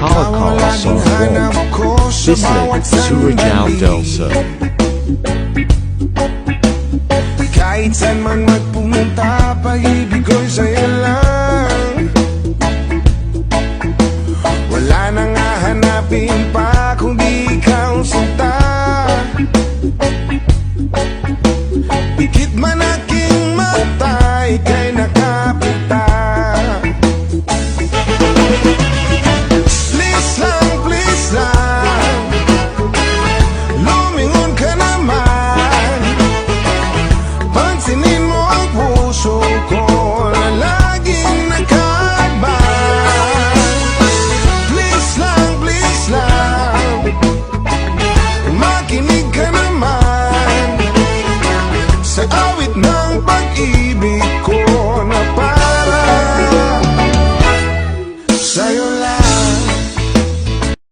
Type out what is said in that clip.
Holocaust on wall. Bislig, Surigao del Sur. Kahit saan man magpumunta, pag-ibig ko'y sa'yo lang. Wala nang hahanapin pa kundi ikaw sinta. Pikit man aking mata, ikaw